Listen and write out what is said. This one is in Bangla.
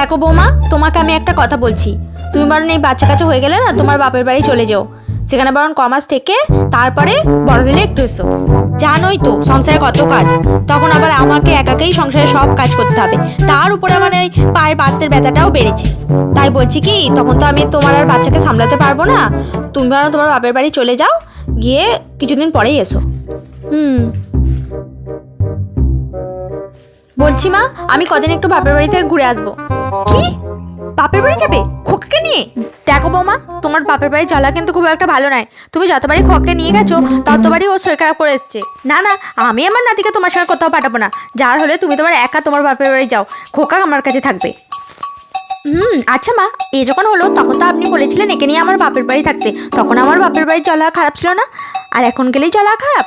দেখো বৌমা, তোমাকে আমি একটা কথা বলছি। তুমি বরং এই বাচ্চা কাচ্চা হয়ে গেলে না তোমার বাপের বাড়ি চলে যাও। সেখানে বরং কমাস থেকে তারপরে বড় হলে একটু এসো। জানোই তো সংসারে কত কাজ, তখন আবার আমাকে একাকেই সংসারে সব কাজ করতে হবে। তার উপরে আমার এই পায়ের বাতের ব্যথাটাও বেড়েছে। তাই বলছি কি, তখন তো আমি তোমার আর বাচ্চাকে সামলাতে পারবো না। তুমি বরং তোমার বাপের বাড়ি চলে যাও, গিয়ে কিছুদিন পরেই এসো। বলছি মা, আমি কদিন একটু বাপের বাড়ি থেকে ঘুরে আসবো। কি, বাপের বাড়ি যাবে খোকাকে নিয়ে? দেখো বৌমা, তোমার বাপের বাড়ি চলা কিন্তু খুব একটা ভালো নয়। তুমি যতবারই খোকাকে নিয়ে গেছো ততবারই ও শরীর খারাপ করে এসছে। না না, আমি আমার নাতিকে তোমার সঙ্গে কোথাও পাঠাবো না। যার হলে তুমি তোমার একা তোমার বাপের বাড়ি যাও, খোকা আমার কাছে থাকবে। আচ্ছা মা, এ যখন হলো তখন তো আপনি বলেছিলেন একে নিয়ে আমার বাপের বাড়ি থাকতে। তখন আমার বাপের বাড়ি চলা খারাপ ছিল না, আর এখন গেলেই চলা খারাপ?